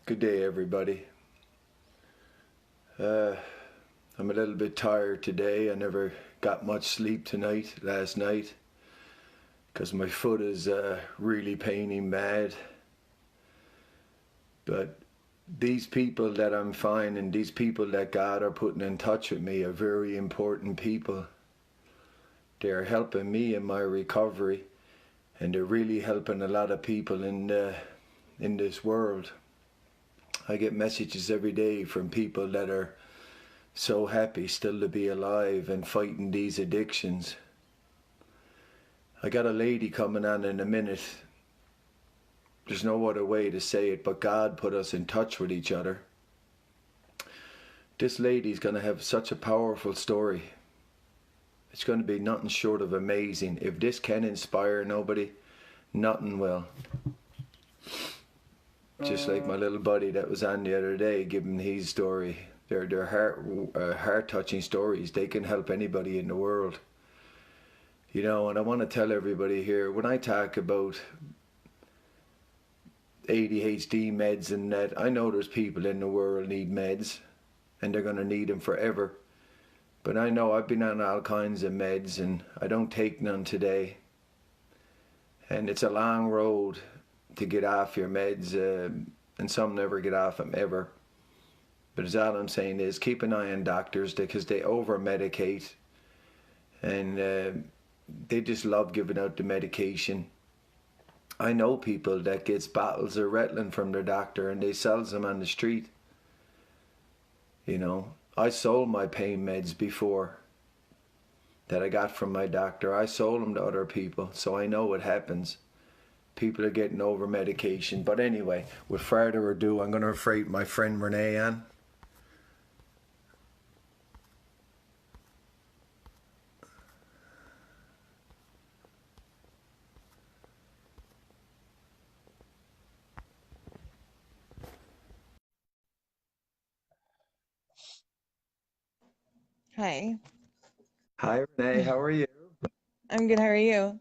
Good day, everybody. Uh, I'm a little bit tired today. I never got much sleep last night, because my foot is really paining bad. But these people that I'm finding, these people that God are putting in touch with me, are very important people. They're helping me in my recovery, and they're really helping a lot of people in this world. I get messages every day from people that are so happy still to be alive and fighting these addictions. I got a lady coming on in a minute. There's no other way to say it, but God put us in touch with each other. This lady's going to have such a powerful story. It's going to be nothing short of amazing. If this can inspire nobody, nothing will. Just like my little buddy that was on the other day giving his story. They're heart-touching stories. They can help anybody in the world. And I want to tell everybody here, when I talk about ADHD meds and that, I know there's people in the world need meds, and they're going to need them forever. But I know I've been on all kinds of meds, and I don't take none today. And it's a long road to get off your meds, and some never get off them ever. But all I'm saying is keep an eye on doctors, because they over-medicate, and they just love giving out the medication. I know people that gets bottles of Ritalin from their doctor and they sells them on the street. I sold my pain meds before that I got from my doctor. I sold them to other people, so I know what happens. People are getting over medication. But anyway, with further ado, I'm going to invite my friend Renee on. Hi, Hi Renee, how are you? I'm good. How are you?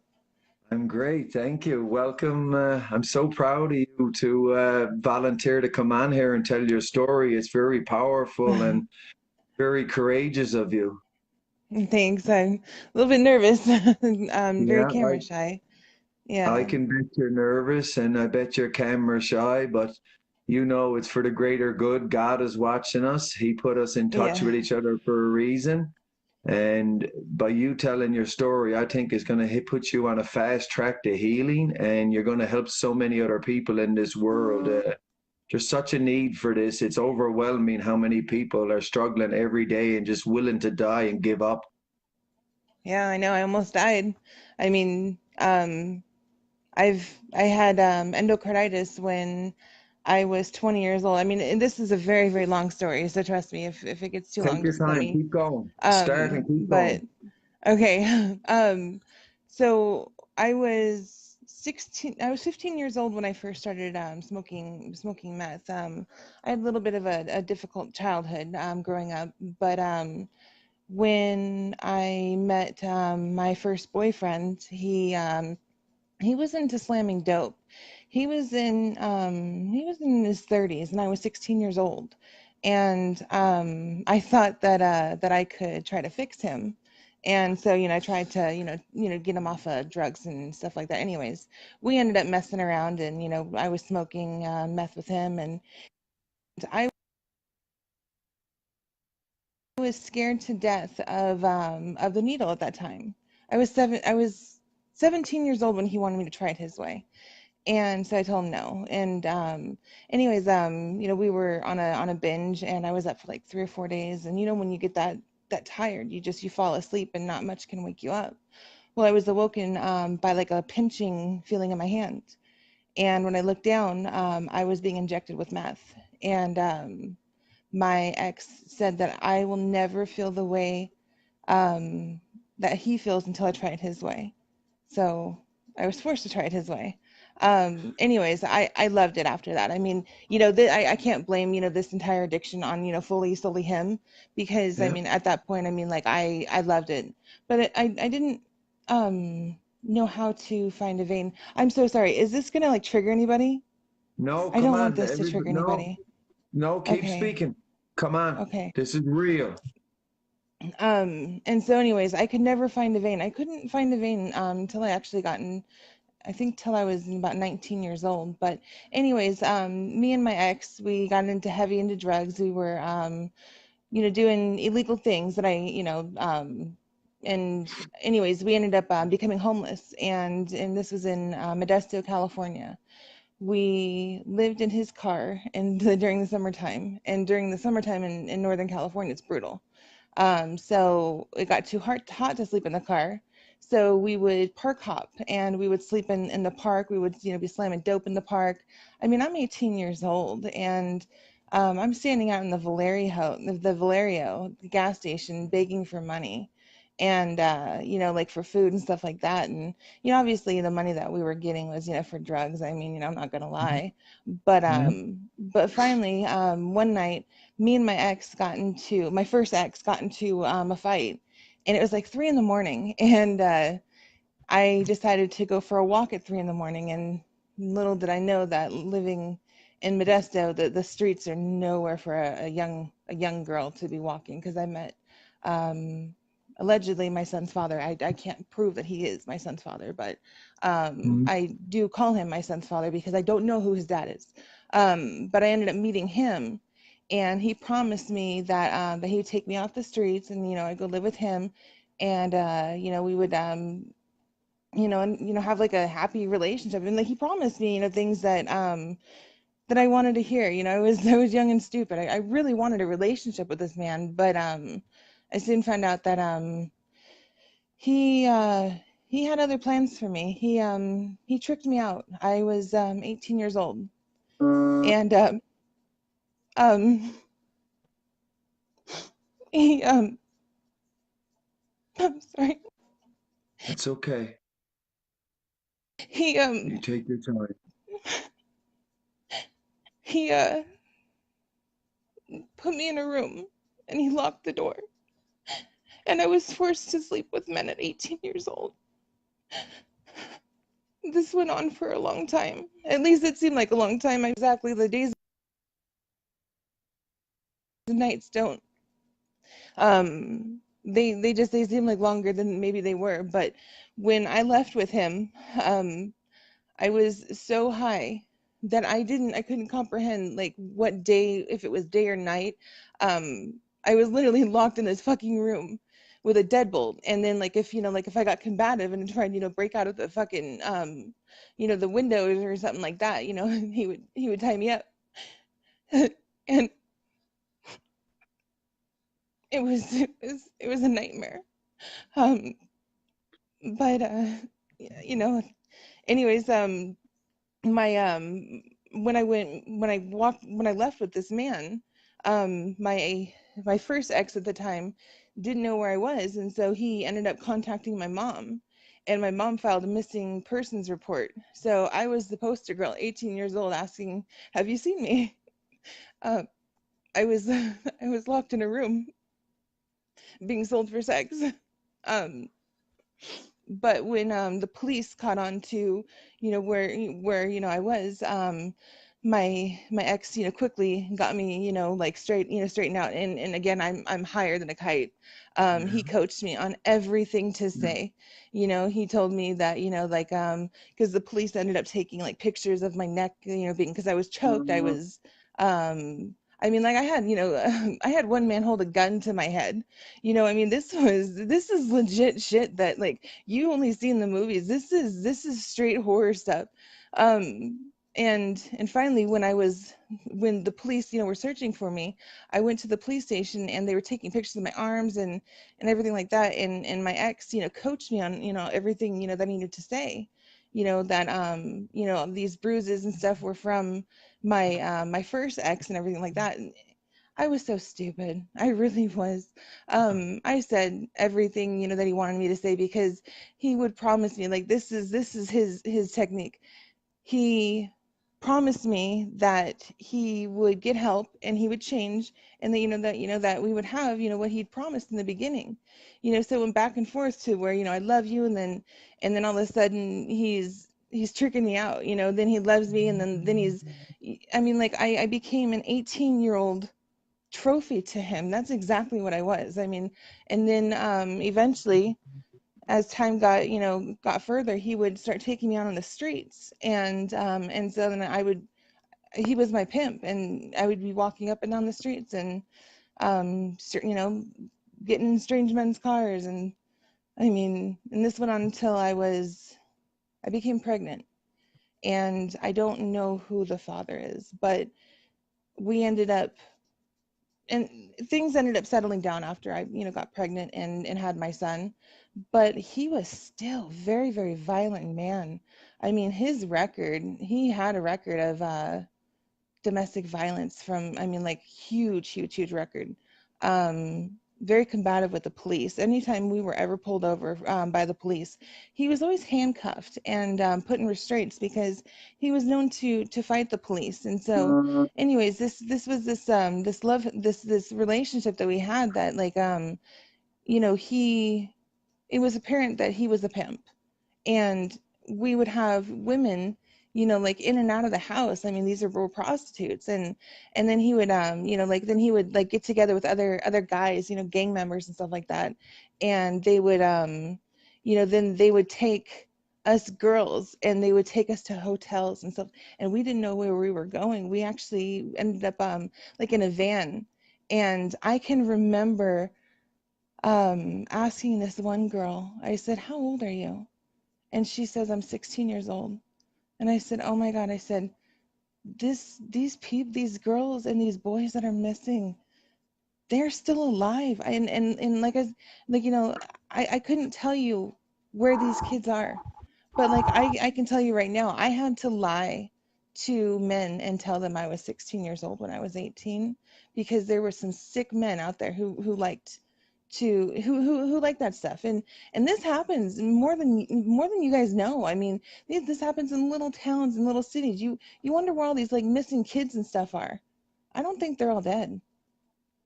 I'm great, thank you. Welcome. I'm so proud of you to volunteer to come on here and tell your story. It's very powerful and very courageous of you. Thanks. I'm a little bit nervous. I'm very Yeah, camera shy. I Yeah. can bet you're nervous and I bet you're camera shy, but it's for the greater good. God is watching us. He put us in touch Yeah. with each other for a reason. And by you telling your story, I think is going to put you on a fast track to healing, and you're going to help so many other people in this world. There's such a need for this. It's overwhelming how many people are struggling every day and just willing to die and give up. Yeah, I know. I almost died. I mean, I had endocarditis when I was 20 years old. I mean, and this is a very, very long story, so trust me, if it gets too Take long, your just let time. me. Keep going. Start and keep But going. okay. So I was 15 years old when I first started smoking meth. I had a little bit of a difficult childhood growing up, but when I met my first boyfriend, he was into slamming dope. He was in his 30s and I was 16 years old. And I thought that I could try to fix him. And so, I tried to, get him off of drugs and stuff like that. Anyways, we ended up messing around and, I was smoking meth with him and I was scared to death of the needle at that time. I was 17 years old when he wanted me to try it his way. And so I told him no. And anyways, we were on a binge and I was up for like 3 or 4 days. And when you get that tired, you fall asleep and not much can wake you up. Well, I was awoken by like a pinching feeling in my hand. And when I looked down, I was being injected with meth. And my ex said that I will never feel the way um, that he feels until I try it his way. So I was forced to try it his way. Anyways, I loved it after that. I mean, I can't blame, this entire addiction on, fully solely him because I Yeah. mean, at that point, I mean, like I loved it, but I didn't know how to find a vein. I'm so sorry. Is this gonna like trigger anybody? No, I come don't want on. this to Everybody, trigger no, anybody. no, keep Okay. speaking. Come on. Okay. This is real. And so anyways, I could never find a vein. I couldn't find a vein until I actually I think till I was about 19 years old. But anyways, me and my ex, we got into drugs. We were doing illegal things that and anyways, we ended up becoming homeless, and this was in Modesto, California. We lived in his car and during the summertime, and during the summertime in Northern California, it's brutal. So it got too hot to sleep in the car. So we would park hop and we would sleep in the park. We would, be slamming dope in the park. I mean, I'm 18 years old and I'm standing out in the Valerio gas station begging for money and, like for food and stuff like that. And, obviously the money that we were getting was, for drugs. I mean, I'm not gonna lie, Mhm. but finally, one night, me and my first ex got into a fight, and it was like 3 in the morning, and I decided to go for a walk at 3 in the morning, and little did I know that living in Modesto, the streets are nowhere for a young girl to be walking because I met um, allegedly my son's father. I can't prove that he is my son's father, but Mhm. I do call him my son's father because I don't know who his dad is. But I ended up meeting him, and he promised me that he would take me off the streets, and I'd go live with him, and we would and have like a happy relationship, and like he promised me things that I wanted to hear. I was young and stupid. I really wanted a relationship with this man, but I soon found out that he uh he had other plans for me. He tricked me out. I was 18 years old, and um he I'm sorry. It's okay. he You um take your time. he put me in a room and he locked the door, and I was forced to sleep with men at 18 years old. This went on for a long time. At least it seemed like a long time. Exactly, the days and nights don't. They seem like longer than maybe they were. But when I left with him, um, I was so high that I couldn't comprehend like what day, if it was day or night. I was literally locked in this fucking room with a deadbolt, and then like if I got combative and tried break out of the fucking the windows or something like that, he would tie me up. And it was a nightmare. Um, but anyways, my when I left with this man, my first ex at the time didn't know where I was, and so he ended up contacting my mom, and my mom filed a missing persons report. So I was the poster girl, 18 years old, asking, "Have you seen me?" Uh, I was I was locked in a room being sold for sex. Um, but when the police caught on to where I was, my ex quickly got me like straightened out, and again I'm higher than a kite. He Yeah. coached me on everything to say. He told me that like because the police ended up taking like pictures of my neck, being because I was choked. I was I mean, like I had, I had one man hold a gun to my head. I mean, this is legit shit that like you only see in the movies. This is straight horror stuff. And finally, when the police were searching for me, I went to the police station and they were taking pictures of my arms and everything like that. And my ex coached me on everything that I needed to say. That these bruises and stuff were from my first ex and everything like that. And I was so stupid. I really was. I said everything, that he wanted me to say because he would promise me like this is his technique. He promised me that he would get help and he would change, and that that we would have what he'd promised in the beginning. So it went back and forth to where I love you, and then all of a sudden he's tricking me out, you know, then he loves me, and then he's, I mean, like I became an 18-year-old trophy to him. That's exactly what I was. I mean, and then eventually, as time got, you know, got further, he would start taking me out on the streets, and so then he was my pimp, and I would be walking up and down the streets, and you know, getting in strange men's cars, and I mean, and this went on until I became pregnant, and I don't know who the father is, but we ended up, and things ended up settling down after I, you know, got pregnant and had my son. But he was still very, very violent man. I mean, his record, he had a record of domestic violence from, I mean, like huge, huge, huge record. Very combative with the police. Anytime we were ever pulled over by the police, he was always handcuffed and put in restraints because he was known to fight the police. And so, anyways, this was this love, this relationship that we had, that like you know, it was apparent that he was a pimp, and we would have women, you know, like in and out of the house. I mean, these were prostitutes, and then he would you know, like then he would like get together with other guys, you know, gang members and stuff like that, and they would you know, then they would take us girls and they would take us to hotels and stuff, and we didn't know where we were going. We actually ended up like in a van, and I can remember asking this one girl, I said, "How old are you?" And she says, "I'm 16 years old." And I said, "Oh my God." I said, these people, these girls and these boys that are missing, they're still alive. And like, like, you know, I couldn't tell you where these kids are, but like, I can tell you right now, I had to lie to men and tell them I was 16 years old when I was 18, because there were some sick men out there who liked who like that stuff. And this happens more than you guys know. I mean, this happens in little towns and little cities. You wonder where all these like missing kids and stuff are. I don't think they're all dead.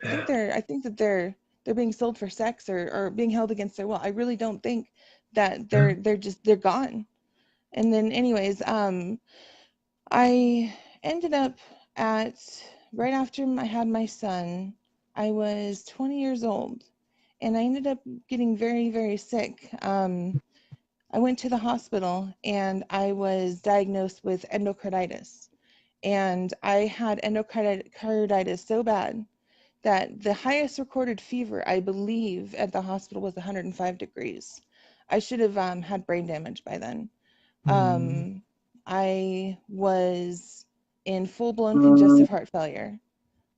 I think that they're being sold for sex, or being held against their will. I really don't think that they're gone. And then anyways, I ended up at right after I had my son, I was 20 years old, and I ended up getting very, very sick. I went to the hospital and I was diagnosed with endocarditis. And I had endocarditis so bad that the highest recorded fever, I believe, at the hospital was 105 degrees. I should have had brain damage by then. I was in full-blown congestive heart failure.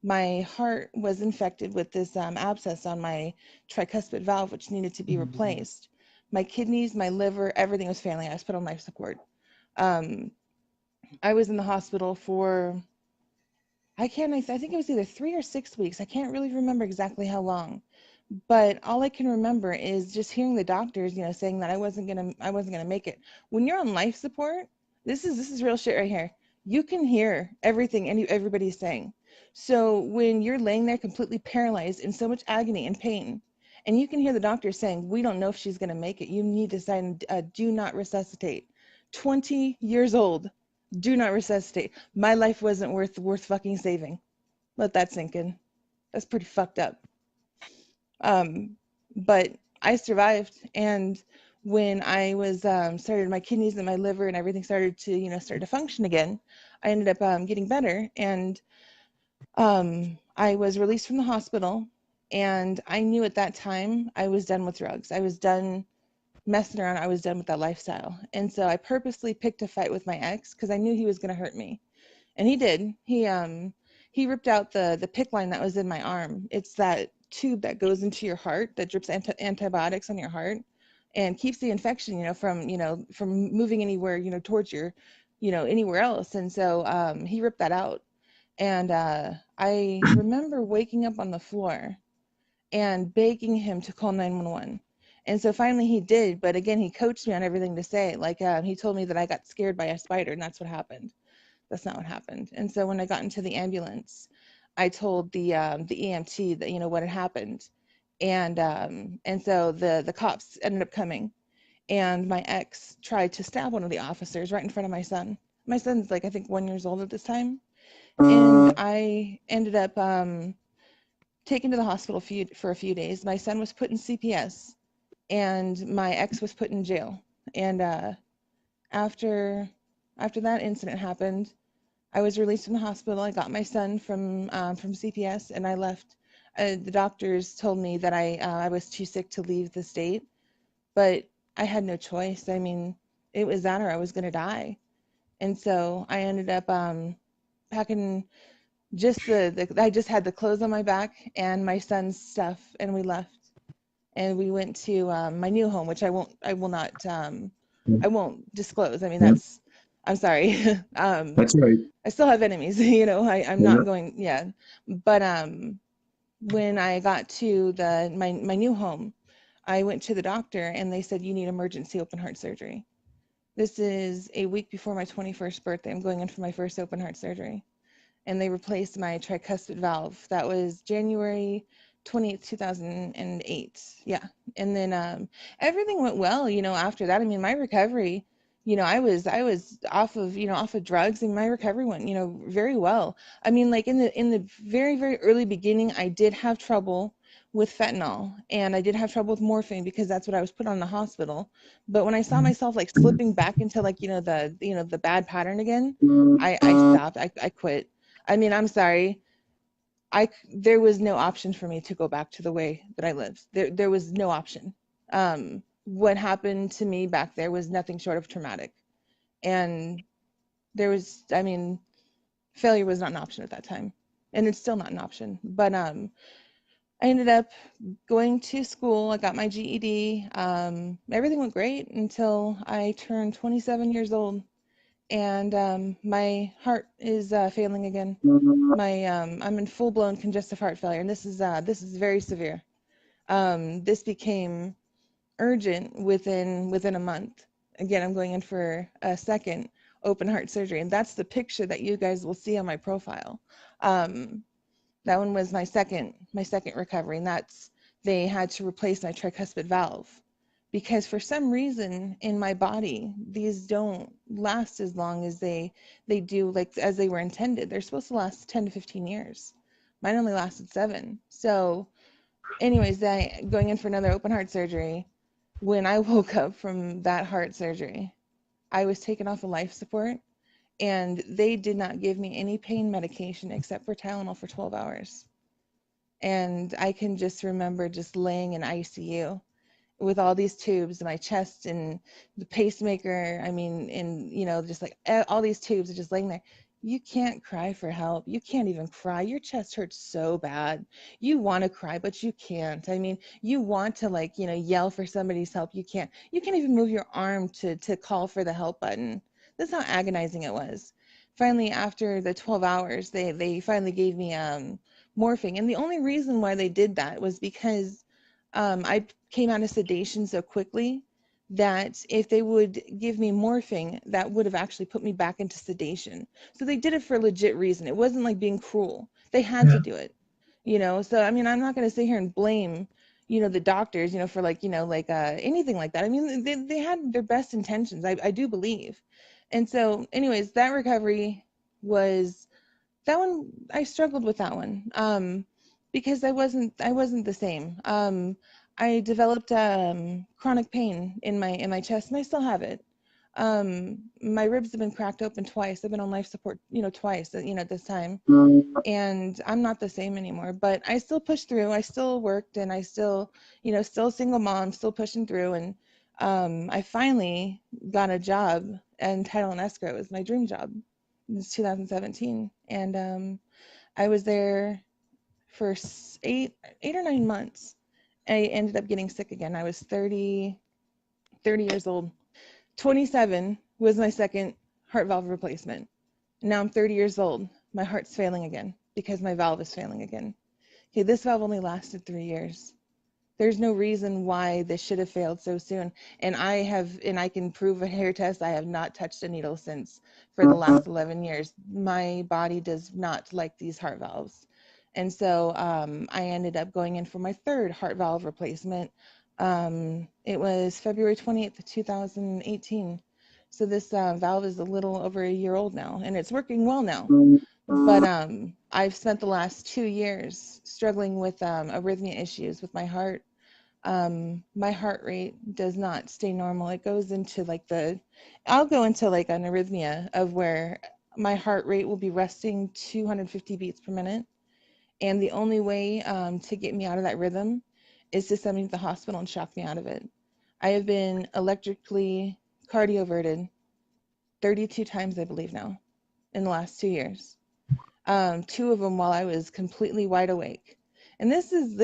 My heart was infected with this abscess on my tricuspid valve, which needed to be replaced. My kidneys, my liver, everything was failing. I was put on life support. Um, I was in the hospital for, I think it was either 3 or 6 weeks. I can't really remember exactly how long, but all I can remember is just hearing the doctors, you know, saying that I wasn't gonna make it. When you're on life support, this is real shit right here. You can hear everything everybody's saying. So when you're laying there completely paralyzed in so much agony and pain, and you can hear the doctor saying, "We don't know if she's gonna make it. You need to sign do not resuscitate." 20 years old, do not resuscitate. My life wasn't worth fucking saving. Let that sink in. That's pretty fucked up. Um, but I survived, and when I was started, my kidneys and my liver and everything started to, you know, start to function again, I ended up getting better, and I was released from the hospital, and I knew at that time I was done with drugs. I was done messing around. I was done with that lifestyle, and so I purposely picked a fight with my ex because I knew he was going to hurt me, and he did. He ripped out the PICC line that was in my arm. It's that tube that goes into your heart that drips antibiotics on your heart and keeps the infection, you know, from moving anywhere, you know, towards your, you know, anywhere else. And so he ripped that out. And I remember waking up on the floor and begging him to call 911. And so finally he did, but again, he coached me on everything to say. Like he told me that I got scared by a spider, and that's what happened. That's not what happened. And so when I got into the ambulance, I told the EMT that, you know, what had happened, and so the cops ended up coming, and my ex tried to stab one of the officers right in front of my son. My son's like, I think 1 year old at this time. And I ended up taken to the hospital for a few days. My son was put in CPS, and my ex was put in jail. And after after that incident happened, I was released from the hospital. I got my son from CPS, and I left. The doctors told me that I was too sick to leave the state, but I had no choice. I mean, it was that or I was gonna die. And so I ended up packing just the I just had the clothes on my back and my son's stuff, and we left. And we went to my new home, which I won't disclose. I mean, I'm sorry. That's right. I still have enemies, you know. I'm Yeah. not going, yeah. But when I got to my new home, I went to the doctor and they said you need emergency open heart surgery. This is a week before my 21st birthday. I'm going in for my first open heart surgery. And they replaced my tricuspid valve. That was January 20th, 2008. Yeah. And then everything went well, you know, after that. I mean, my recovery, you know, I was off of, you know, off of drugs, and my recovery went, you know, very well. I mean, like in the very, very early beginning, I did have trouble with fentanyl, and I did have trouble with morphine because that's what I was put on in the hospital. But when I saw myself like slipping back into like, the bad pattern again, I stopped. I quit. I mean, I'm sorry. There was no option for me to go back to the way that I lived. There was no option. What happened to me back there was nothing short of traumatic. And I mean, failure was not an option at that time. And it's still not an option. But I ended up going to school. I got my GED. Everything went great until I turned 27 years old, and my heart is failing again. I'm in full blown congestive heart failure, and this is very severe. This became urgent within a month. Again, I'm going in for a second open heart surgery, and that's the picture that you guys will see on my profile. Um, that one was my second recovery, and they had to replace my tricuspid valve because for some reason in my body these don't last as long as they do, like as they were intended. They're supposed to last 10 to 15 years. Mine only lasted 7. So anyways, going in for another open heart surgery. When I woke up from that heart surgery, I was taken off of life support, and they did not give me any pain medication except for Tylenol for 12 hours. And I can just remember just laying in ICU with all these tubes in my chest and the pacemaker. I mean, and just like all these tubes are just laying there. You can't cry for help. You can't even cry. Your chest hurts so bad. You want to cry, but you can't. I mean, you want to like, yell for somebody's help. You can't. You can't even move your arm to call for the help button. That's how agonizing it was. Finally, after the 12 hours, they finally gave me morphine. And the only reason why they did that was because I came out of sedation so quickly that if they would give me morphine, that would have actually put me back into sedation. So they did it for a legit reason. It wasn't like being cruel. They had to do it, So I mean, I'm not going to sit here and blame, the doctors, for like, anything like that. I mean, they had their best intentions. I do believe. And so, anyways, that recovery was that one. I struggled with that one. Because I wasn't the same. I developed chronic pain in my chest, and I still have it. My ribs have been cracked open twice. I've been on life support, twice, at this time, and I'm not the same anymore. But I still pushed through. I still worked, and I still, still a single mom, still pushing through. And I finally got a job in title and escrow. It was my dream job. It was 2017, and I was there for 8 or 9 months. I ended up getting sick again. I was 30 years old. 27 was my second heart valve replacement. Now I'm 30 years old. My heart's failing again because my valve is failing again. Okay, this valve only lasted 3 years. There's no reason why this should have failed so soon. And I can prove a hair test. I have not touched a needle since for the last 11 years. My body does not like these heart valves. And so I ended up going in for my third heart valve replacement It was February 28th, 2018. So this valve is a little over a year old now, and it's working well now. But I've spent the last 2 years struggling with arrhythmia issues with my heart. My heart rate does not stay normal. It goes into like I'll go into like an arrhythmia of where my heart rate will be resting 250 beats per minute. And the only way to get me out of that rhythm is to send me to the hospital and shock me out of it. I have been electrically cardioverted 32 times, I believe now, in the last 2 years. Two of them while I was completely wide awake. And this is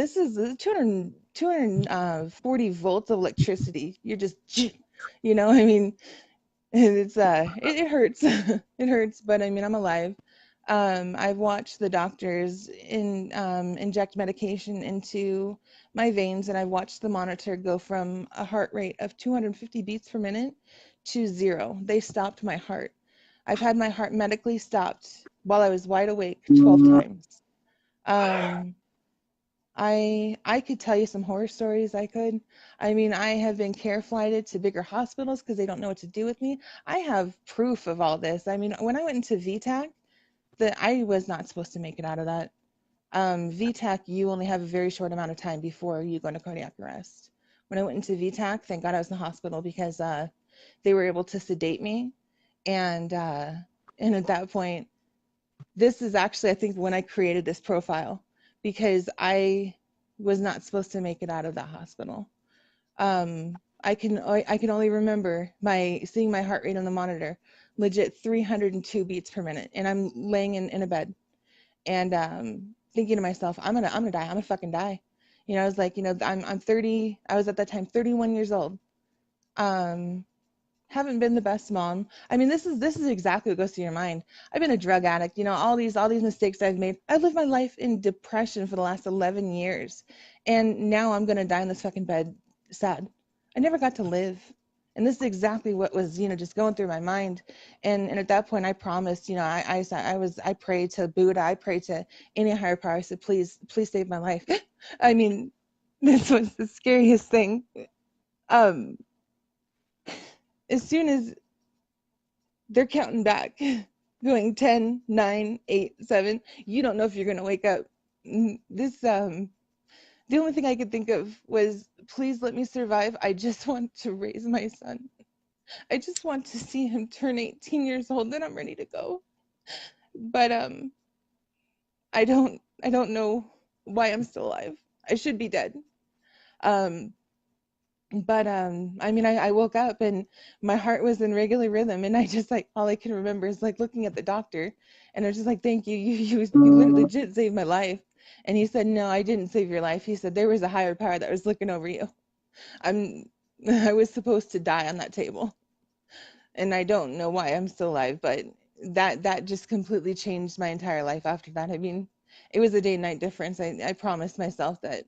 240 volts of electricity. You're just, I mean, it hurts. It hurts, but I mean, I'm alive. I've watched the doctors inject medication into my veins, and I've watched the monitor go from a heart rate of 250 beats per minute to zero. They stopped my heart. I've had my heart medically stopped while I was wide awake 12 times. Um, I could tell you some horror stories. I could. I mean, I have been care flighted to bigger hospitals because they don't know what to do with me. I have proof of all this. I mean, when I went into VTAC, that I was not supposed to make it out of that. VTAC, you only have a very short amount of time before you go into cardiac arrest. When I went into VTAC, thank God I was in the hospital because they were able to sedate me, and at that point, this is actually I think when I created this profile because I was not supposed to make it out of that hospital. I can only remember my seeing my heart rate on the monitor, legit 302 beats per minute, and I'm laying in a bed and thinking to myself, I'm gonna die, I'm gonna fucking die. I was like, I'm 30. I was at that time 31 years old. Um, haven't been the best mom. I mean, this is exactly what goes through your mind. I've been a drug addict, all these mistakes I've made. I've lived my life in depression for the last 11 years. And now I'm going to die in this fucking bed sad. I never got to live. And this is exactly what was, just going through my mind. And at that point I promised, I prayed to Buddha, I prayed to any higher power. I said, please save my life. I mean, this was the scariest thing. Um, as soon as they're counting back, going 10, 9, 8, 7. You don't know if you're going to wake up. The only thing I could think of was, please let me survive. I just want to raise my son. I just want to see him turn 18 years old, then I'm ready to go. But I don't know why I'm still alive. I should be dead. Um, but I mean, I woke up and my heart was in regular rhythm, and I just like all I can remember is like looking at the doctor, and I was just like, thank you, you literally legit saved my life. And he said, no, I didn't save your life. He said there was a higher power that was looking over you. I'm I was supposed to die on that table, and I don't know why I'm still alive, but that just completely changed my entire life after that. I mean, it was a day and night difference. I promised myself that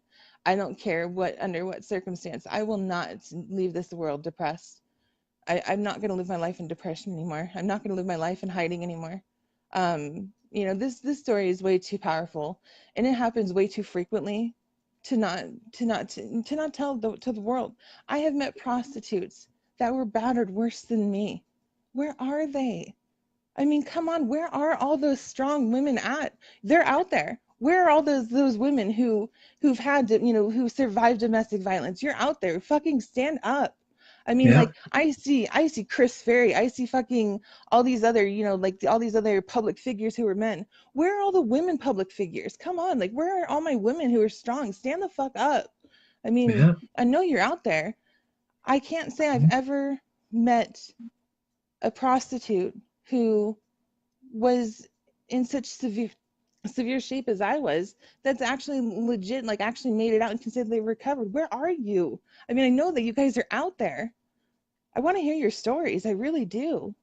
I don't care under what circumstance, I will not leave this world depressed. I'm not going to live my life in depression anymore. I'm not going to live my life in hiding anymore. This story is way too powerful, and it happens way too frequently to not tell to the world. I have met prostitutes that were battered worse than me. Where are they? I mean, come on, where are all those strong women at? They're out there. Where are all those women who've had to, who survived domestic violence? You're out there. Fucking stand up. I mean, Yeah, like I see Chris Ferry. I see fucking all these other, all these other public figures who are men. Where are all the women public figures? Come on, like where are all my women who are strong? Stand the fuck up. I mean, yeah, I know you're out there. I can't say I've ever met a prostitute who was in such severe shape as I was, that's actually legit, like actually made it out and can say they recovered. Where are you? I mean, I know that you guys are out there. I want to hear your stories. I really do.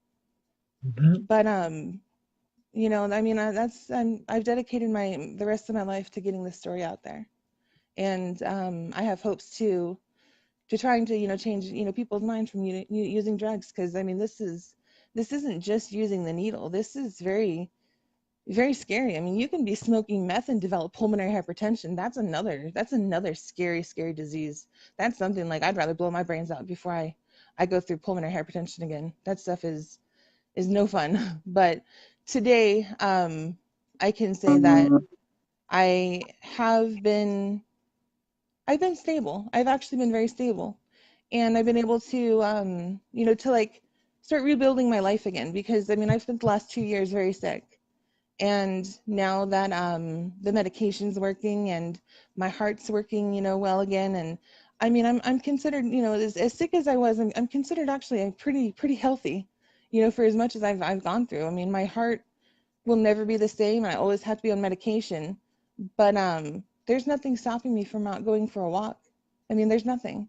mhm. But I mean, I've dedicated the rest of my life to getting this story out there, and I have hopes to trying to change people's minds from using drugs, because I mean this isn't just using the needle. This is very very scary. I mean, you can be smoking meth and develop pulmonary hypertension. That's another scary, scary disease. That's something like I'd rather blow my brains out before I go through pulmonary hypertension again. That stuff is no fun. But today, I can say that I have been I've been stable. I've actually been very stable. And I've been able to to like start rebuilding my life again because I mean I've spent the last 2 years very sick. And now that the medication's working and my heart's working, well again, and I mean I'm considered, as sick as I was, I'm considered actually pretty healthy, for as much as I've gone through. I mean my heart will never be the same. I always have to be on medication, but there's nothing stopping me from out going for a walk. I mean there's nothing.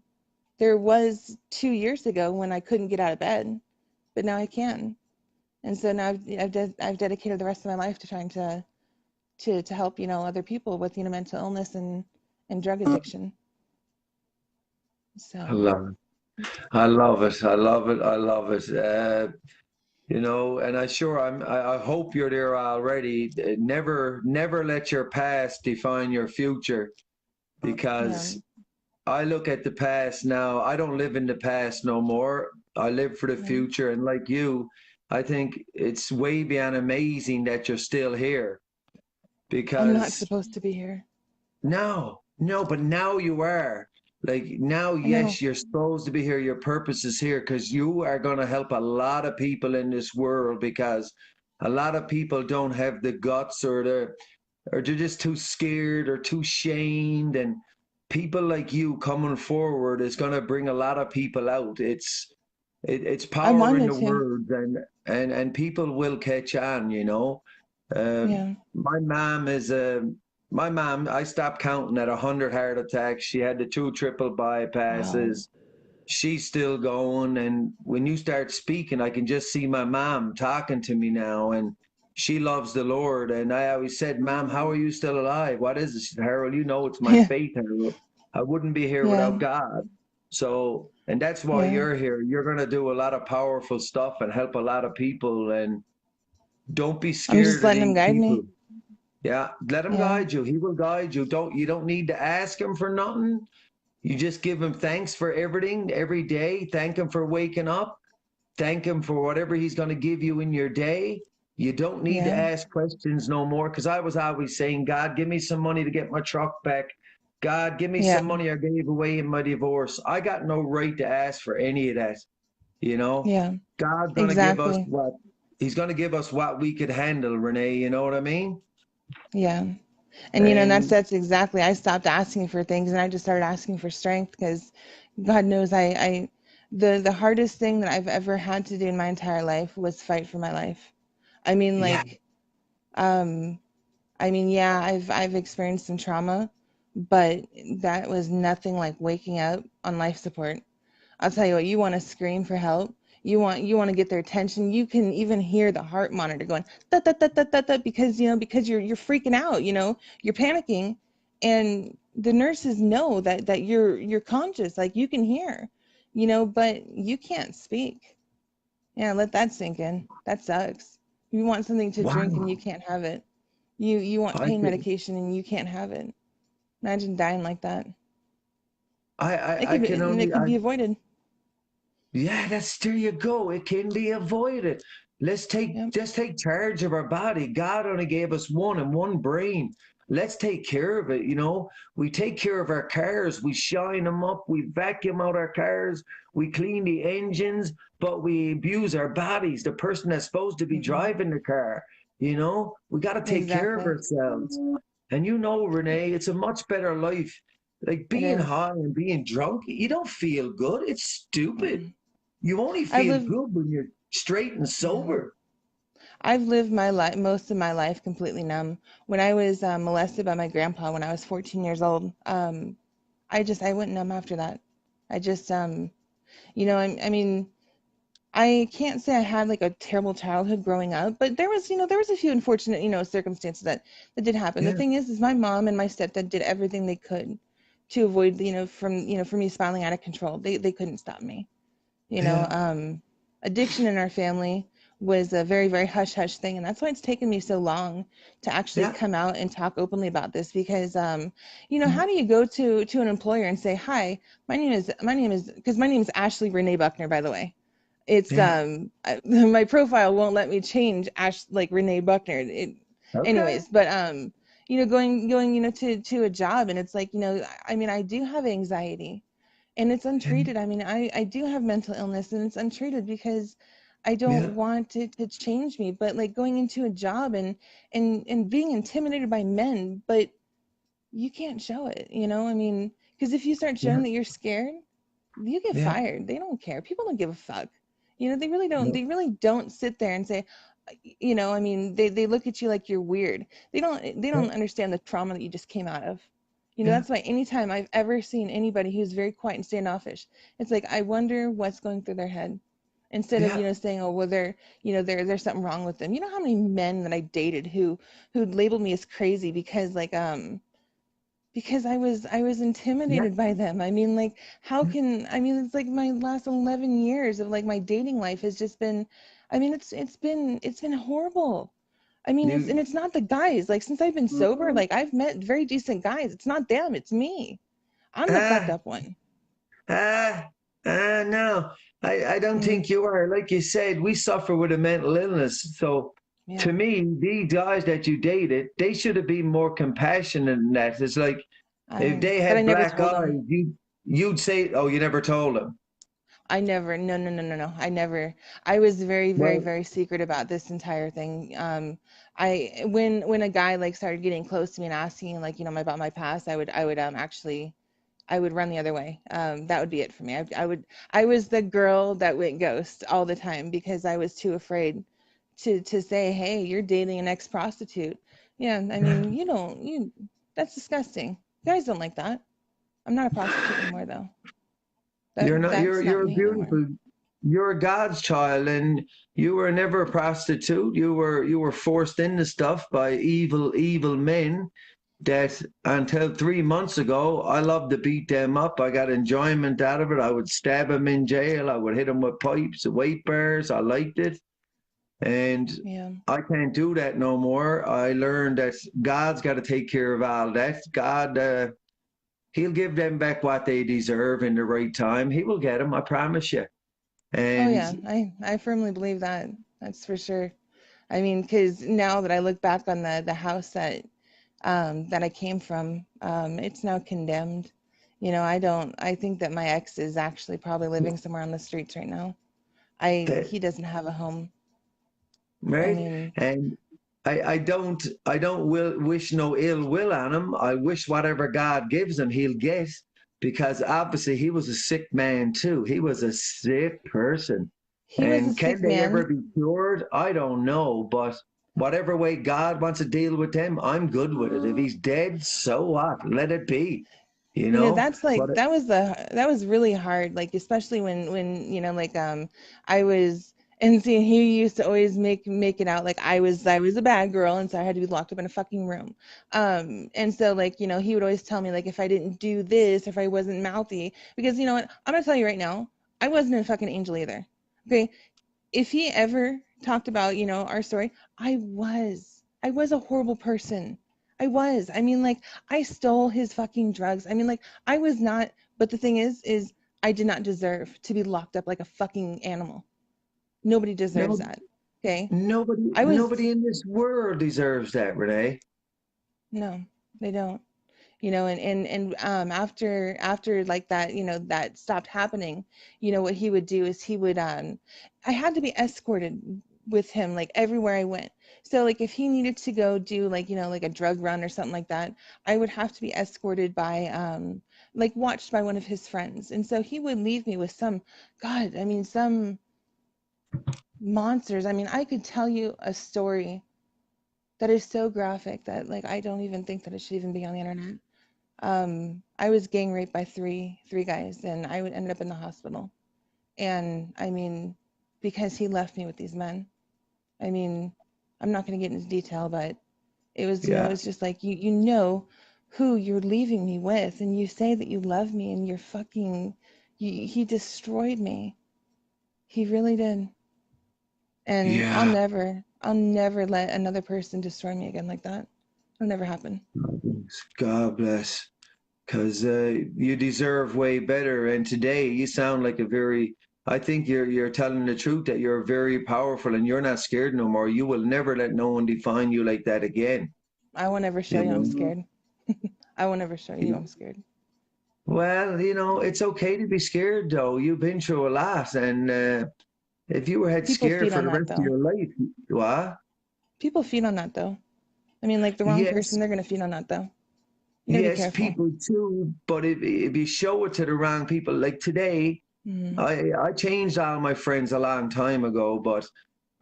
There was 2 years ago when I couldn't get out of bed, but now I can. And so now I've dedicated the rest of my life to trying to help other people with mental illness and drug addiction. I So love it. I love it. I love it. I love it. And I hope you're there already. Never let your past define your future, yeah, because I look at the past now. I don't live in the past no more. I live for the yeah. future. And like you, I think it's way beyond amazing that you're still here, I'm not because supposed to be here. no, no, but now you are. Like now, I know. yes, you're supposed to be here. Your purpose is here because you are going to help a lot of people in this world, because a lot of people don't have the guts, or they're just too scared or too shamed. And people like you coming forward is going to bring a lot of people out. It's I power in wanted the to. words, and people will catch on. Uh, Yeah. my mom is a my mom. I stopped counting at 100 heart attacks. She had the two triple Wow. bypasses. She's still going, and when you start speaking, I can just see my mom talking to me now, and she loves the Lord. And I always said, "Mom, how are you still alive? What is it?" She said, "Harold, you know it's my Yeah. faith, Harold. I wouldn't be here Yeah. without God." So, and that's why Yeah. you're here. You're going to do a lot of powerful stuff and help a lot of people. And don't be I'm just scared of letting him these guide people. me. Yeah, let him Yeah. guide you. He will guide you. You don't need to ask him for nothing. You just give him thanks for everything every day. Thank him for waking up. Thank him for whatever he's going to give you in your day. You don't need to Yeah. ask questions no more, because I was always saying, God, give me some money to get my truck back. God, give me Yeah. some money I gave away in my divorce. I got no right to ask for any of that. You know, Yeah. God's going to give us Exactly. what He's going to give us what we could handle, Renee. You know what I mean? Yeah. And and that's And that's exactly. I stopped asking for things and I just started asking for strength because God knows the hardest thing that I've ever had to do in my entire life was fight for my life. I mean yeah, like um yeah, I've experienced some trauma, but that was nothing like waking up on life support. I'll tell you what, you want to scream for help. You want to get their attention. You can even hear the heart monitor going da da da da da da because because you're freaking out, you're panicking, and the nurses know that you're conscious, like you can hear, but you can't speak. Yeah, let that sink in. That sucks. You want something to drink and you wow. can't have it. You want I pain can, medication and you can't have it. Imagine dying like that. I can It only, can be avoided. yeah, there you go. It can be avoided. Yep. Let's take charge of our body. God only gave us one and one brain. Let's take care of it. We take care of our cars. We shine them up. We vacuum out our cars. We clean the engines, but we abuse our bodies. The person that's supposed to be Hmm. driving the car, we got to take care of Exactly. ourselves. And Renee, it's a much better life. Like It being is. high and being drunk, you don't feel good. It's stupid. Mm-mm. You only I've feel lived, good when you're straight and yeah. sober. I've lived my life, most of my life, completely numb. When I was molested by my grandpa when I was 14 years old, I went numb after that. I just, I mean, I can't say I had like a terrible childhood growing up, but there was a few unfortunate, circumstances that did happen. The Yeah, thing is my mom and my stepdad did everything they could to avoid, from me spiraling out of control. They couldn't stop me. you know yeah. um Addiction in our family was a very, very hush hush thing. And that's why it's taken me so long to actually Yeah. come out and talk openly about this because, how do you go to an employer and say, hi, because my name is Ashley Renee Buckner, by the way. It's Yeah. my profile won't let me change like Renee Buckner. Okay. Anyways, but going to a job, and it's like, I mean, I do have anxiety and it's untreated. I mean, I do have mental illness and it's untreated because I don't Yeah. want it to change me. But like going into a job and being intimidated by men, but you can't show it, I mean, because if you start showing Yeah. that you're scared, you get Yeah. fired. They don't care. People don't give a fuck. They really don't. No. They really don't sit there and say, I mean, they look at you like you're weird. They don't Yeah. understand the trauma that you just came out of. Yeah. That's why anytime I've ever seen anybody who's very quiet and standoffish, it's like I wonder what's going through their head. Instead of, Yeah. saying, oh, well, there's something wrong with them. You know how many men that I dated who labeled me as crazy because I was Yeah. intimidated by them. I mean, like, I mean, it's like my last 11 years of like my dating life has just been, I mean, it's been horrible. I mean, You. it's not the guys. Like, since I've been sober, like I've met very decent guys. It's not them, it's me. I'm the fucked Ah. up one. Ah. No. I don't Mm, think you are. Like you said, we suffer with a mental illness. So to yeah. me, these guys that you dated, they should have been more compassionate than that. It's like if they But I had never black told eyes, them. you'd say, "Oh, you never told them." I never, no, no, no, no, no. I never, I was very, very, Well, very secret about this entire thing. When a guy like started getting close to me and asking like, about my past, I would run the other way. That would be it for me. I was the girl that went ghost all the time because I was too afraid to say, hey, you're dating an ex-prostitute. Yeah, I mean, that's disgusting. Guys don't like that. I'm not a prostitute anymore though. you're That not. that's not You're me anymore. beautiful. You're God's child, and you were never a prostitute. You were forced into stuff by evil men. That until 3 months ago, I loved to beat them up. I got enjoyment out of it. I would stab them in jail. I would hit them with pipes, weight bears. I liked it, and Yeah. I can't do that no more. I learned that God's got to take care of all that. God. He'll give them back what they deserve in the right time. He will get them, I promise you. Oh And yeah, I firmly believe that. That's for sure. I mean, because now that I look back on the house that I came from, it's now condemned. I think that my ex is actually probably living somewhere on the streets right now. that, He doesn't have a home. I right? mean, And I don't wish no ill will on him. I wish whatever God gives him, he'll get, because obviously he was a sick man too. He was a sick person. he was a And can sick they ever man. be cured? I don't know, but whatever way God wants to deal with them, I'm good with it. If he's dead, so what? Let it be, you know? That's like But that was really hard, like especially when like I was and see he used to always make it out like I was a bad girl and so I had to be locked up in a fucking room. And so like, he would always tell me like if I didn't do this, if I wasn't mouthy, because you know what, I'm gonna tell you right now, I wasn't a fucking angel either. Okay. If he ever talked about, our story, I was a horrible person. I was. I mean, like, I stole his fucking drugs. I mean, like, I was not, but the thing is I did not deserve to be locked up like a fucking animal. Nobody deserves no, that. Okay. nobody, I was, nobody in this world deserves that, Renee. no, they don't. And after like that, that stopped happening. What he would do is he would I had to be escorted with him like everywhere I went. So like if he needed to go do like like a drug run or something like that, I would have to be escorted by like watched by one of his friends. And so he would leave me with some, god, I mean, some monsters. I mean, I could tell you a story that is so graphic that like I don't even think that it should even be on the internet. I was gang raped by three guys, and ended up in the hospital. And I mean, because he left me with these men. I mean, I'm not going to get into detail, but it was, Yeah. it's just like you know who you're leaving me with, and you say that you love me, and you're fucking, he destroyed me. He really did. And Yeah. I'll never let another person destroy me again like that. It'll never happen. God bless. Because you deserve way better. And today you sound like a very, I think you're telling the truth that you're very powerful and you're not scared no more. You will never let no one define you like that again. I won't ever show You you I'm know? scared. I won't ever show you I'm scared. Well, it's okay to be scared though. You've been through a lot, and if you were had People scared feed for on the that rest of though. your life, what? People feed on that though. I mean, like the wrong person, Yes, they're gonna feed on that though. You gotta be yes, careful. people too. But if you show it to the wrong people, like today, Mm, I changed all my friends a long time ago, but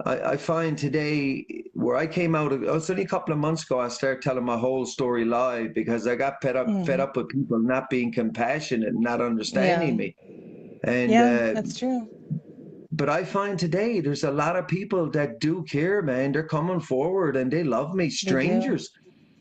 I find today where I came out of, it's only a couple of months ago, I started telling my whole story live because I got fed mm. up with people not being compassionate and not Yeah, understanding me. And yeah, that's true. but I find today there's a lot of people that do care, man. They're coming forward and they love me. They do. Strangers.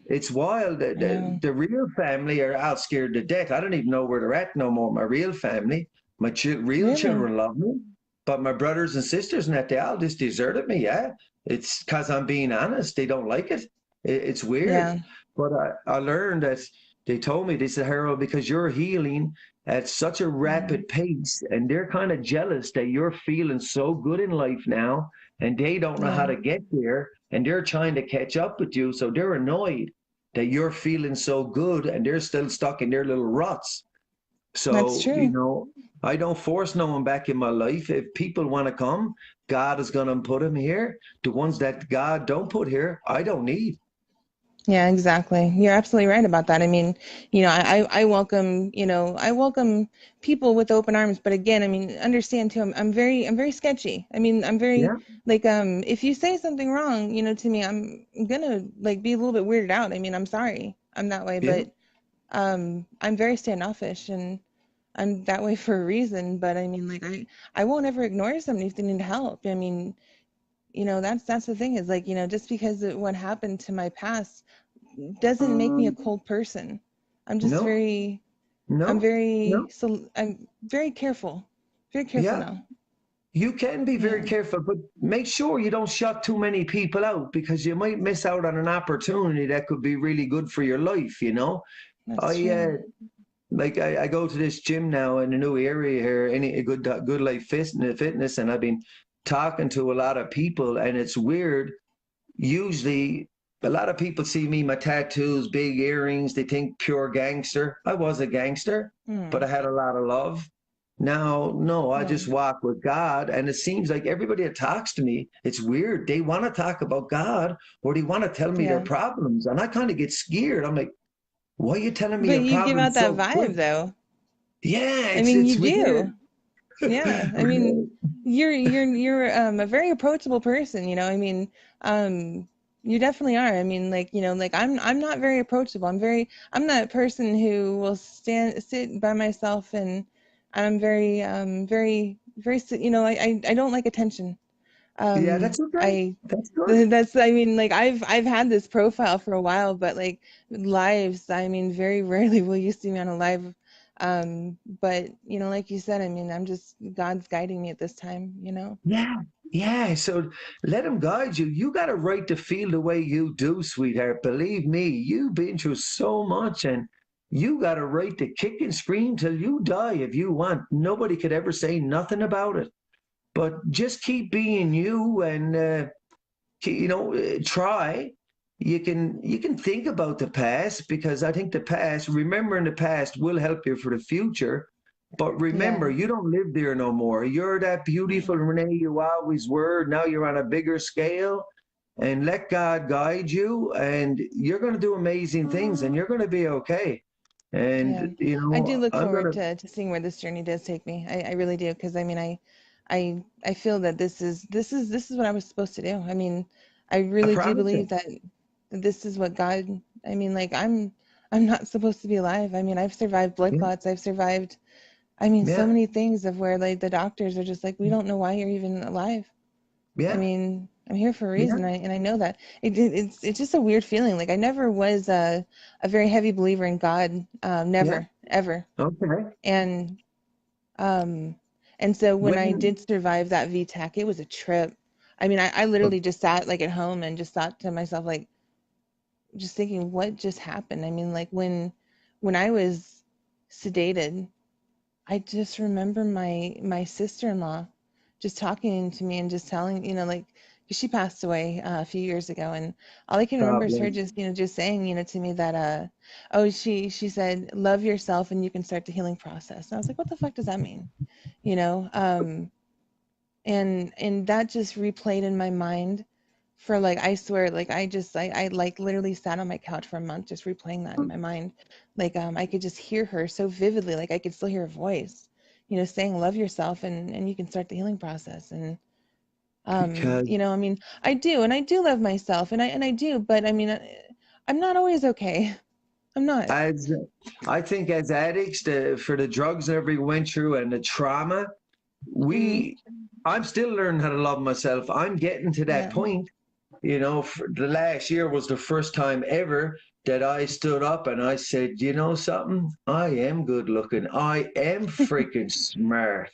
It's wild. The, Yeah, the, the real family are out scared to death. I don't even know where they're at no more. My real family, my real really. children love me, but my brothers and sisters and that they all just deserted me. Yeah, it's because I'm being honest. They don't like it. It's weird. Yeah. But I learned that they told me, they said, Harold, because you're healing at such a Mm, rapid pace, and they're kind of jealous that you're feeling so good in life now, and they don't know how yeah, to get there, and they're trying to catch up with you. So they're annoyed that you're feeling so good and they're still stuck in their little ruts. that's So, true. I don't force no one back in my life. If people want to come, God is going to put them here. The ones that God don't put here, I don't need. Yeah, exactly. You're absolutely right about that. I mean, I welcome, I welcome people with open arms, but again, I mean, understand too, I'm very sketchy. I mean, I'm very Yeah, like, if you say something wrong, to me, I'm gonna like be a little bit weirded out. I mean, I'm sorry, I'm that way, yeah. but I'm very standoffish and I'm that way for a reason. But I mean, like, I won't ever ignore somebody if they need help. I mean, that's the thing is like, just because of what happened to my past doesn't make me a cold person. I'm just No, very, no, no. so I'm very careful Yeah. now. You can be very Yeah, careful, but make sure you don't shut too many people out because you might miss out on an opportunity that could be really good for your life. that's I true. like I go to this gym now in a new area here, any a good life fitness, and I've been talking to a lot of people, and it's weird. Usually, a lot of people see me, my tattoos, big earrings, they think pure gangster. I was a gangster, but Hmm. I had a lot of love. Now, no, I Yeah, just walk with God, and it seems like everybody that talks to me, it's weird. They want to talk about God or they want to tell me their yeah. problems, and I kind of get scared. I'm like, why are you telling me But your you give problem out that so vibe quick? though. Yeah, I it's mean, you it's weird. do. Yeah. I mean, you're a very approachable person, I mean, um you definitely are. I mean, like, like I'm not very approachable. I'm that person who will sit by myself and I'm very I don't like attention. Yeah, that's okay. I That's good. that's I mean, like I've had this profile for a while, but like lives, I mean, very rarely will you see me on a live. But like you said, I mean, God's guiding me at this time. Yeah, yeah. So let him guide you. You got a right to feel the way you do, sweetheart. Believe me, you've been through so much and you got a right to kick and scream till you die if you want. Nobody could ever say nothing about it. But just keep being you and try. You can think about the past because I think the past, remembering the past will help you for the future. But remember, Yeah. you don't live there no more. You're that beautiful Mm. Renee you always were. Now you're on a bigger scale. And let God guide you, and you're going to do amazing things, and you're going to be okay. Yeah. And I do look I'm going forward to. to seeing where this journey does take me. I really do, because I mean, I feel that this is what I was supposed to do. I mean, I I really do promise believe you. that this is what God, I mean, like I'm not supposed to be alive. I mean, I've survived blood Yeah, clots. I've survived, I mean, so yeah, many things of where like the doctors are just like, we don't know why you're even alive. I yeah, mean, I'm here for a yeah, reason, and I know that. It's just a weird feeling. Like I never was a very heavy believer in God, yeah. never, ever. Okay. And um and so when I When did survive that VTAC, it was a trip. I mean, I literally just sat like at home and just thought to myself, like, just thinking, what just happened? I mean, like when I was sedated, I just remember my sister-in-law just talking to me and just telling, like, 'cause she passed away a few years ago, and all I can remember God is her bless. just, just saying, to me that, oh, she said, love yourself and you can start the healing process. And I was like, what the fuck does that mean? You know, and that just replayed in my mind for, like, I swear, like, I like literally sat on my couch for a month just replaying that in my mind. Like, I could just hear her so vividly, like I could still hear her voice, saying love yourself and you can start the healing process. And Because I mean, I do love myself, and I do, but I mean, I'm not always okay. I'm not. as I think as addicts, for the drugs that we went through and the trauma, Hmm. we I'm still learning how to love myself. I'm getting to that Yeah. point. For the last year was the first time ever that I stood up and I said, you know something? I am good looking. I am freaking smart.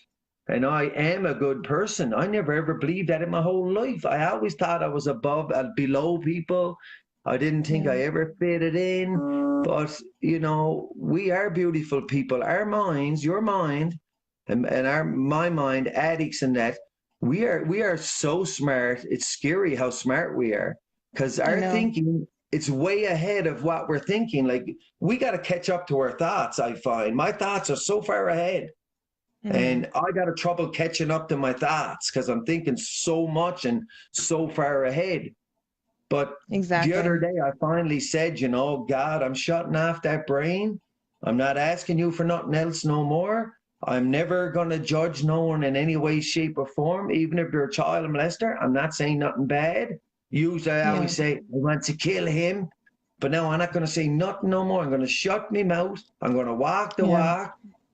And I am a good person. I never ever believed that in my whole life. I always thought I was above and below people. I didn't think Yeah. I ever fitted in. But, we are beautiful people. Our minds, your mind, and my mind, addicts and that, we are so smart. It's scary how smart we are because I our know. thinking, it's way ahead of what we're thinking. Like we got to catch up to our thoughts. I find my thoughts are so far ahead, Hmm. and I got a trouble catching up to my thoughts because I'm thinking so much and so far ahead. But the other Exactly. day, I finally said, God, I'm shutting off that brain. I'm not asking you for nothing else no more. I'm never going to judge no one in any way, shape, or form, even if they're a child molester. I'm not saying nothing bad. Usually, I Yeah. always say, I want to kill him. But now I'm not going to say nothing no more. I'm going to shut my mouth. I'm going to walk the Yeah. walk,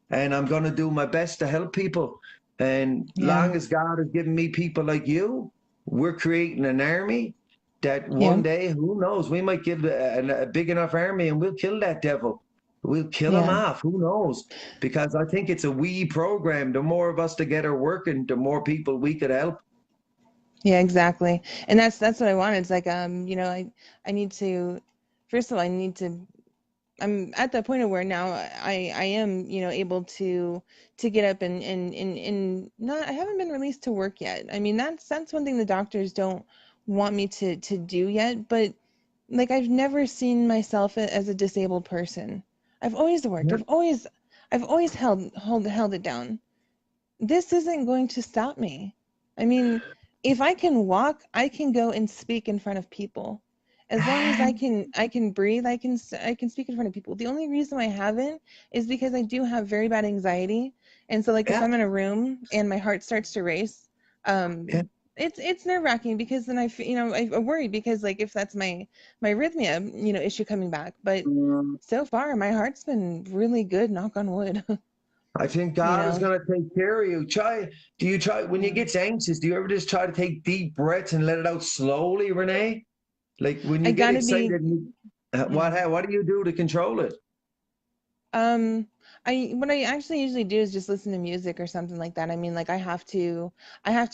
and I'm going to do my best to help people. And Yeah. long as God has given me people like you, we're creating an army that one Yeah. day, who knows, we might get a big enough army and we'll kill that devil. We'll kill him Yeah. off. Who knows? Because I think it's a we program. The more of us together working, the more people we could help. Yeah, exactly. And that's what I wanted. It's like, I need to, first of all, I'm at the point of where now I am, able to get up and not, I haven't been released to work yet. I mean, that's one thing the doctors don't want me to do yet, but like, I've never seen myself as a disabled person. I've always worked. Yeah. I've always held it down. This isn't going to stop me. I mean, if I can walk, I can go and speak in front of people. As long as I can breathe, I can speak in front of people. The only reason I haven't is because I do have very bad anxiety. And so, like, if Yeah. I'm in a room and my heart starts to race, Yeah. it's nerve-wracking because then I worry because, like, if that's my arrhythmia, issue coming back. But so far my heart's been really good, knock on wood. I think you God is know. going to take care of you. Do you try, when you Yeah. get anxious, do you ever just try to take deep breaths and let it out slowly, Renee? Like when I you get gotta be. excited, Yeah. what do you do to control it? Um, I what I actually usually do is just listen to music or something like that. I mean, like, I have to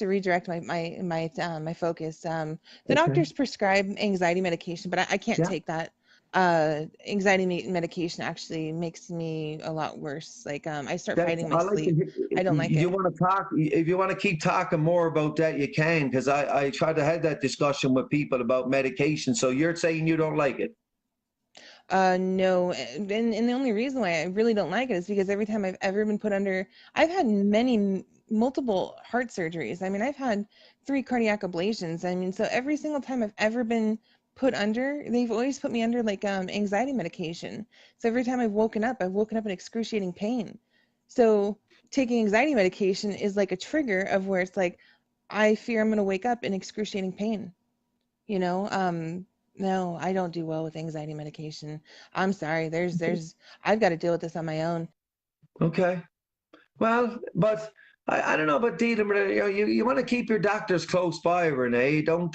redirect my focus. The Okay. doctors prescribe anxiety medication, but I can't Yeah. take that. Anxiety medication actually makes me a lot worse. Like, I start That's fighting my I like to sleep. hear. I don't like You it. want to talk? If you want to keep talking more about that, you can, because I try to have that discussion with people about medication. So you're saying you don't like it? No, and the only reason why I really don't like it is because every time I've ever been put under, I've had multiple heart surgeries. I mean, I've had 3 cardiac ablations. I mean, so every single time I've ever been put under, they've always put me under, like, anxiety medication. So every time I've woken up in excruciating pain. So taking anxiety medication is like a trigger of where it's like, I fear I'm going to wake up in excruciating pain. You know, no, I don't do well with anxiety medication. I'm sorry. I've got to deal with this on my own. Okay. Well, but I don't know about dealing with it. You want to keep your doctors close by, Renee. Don't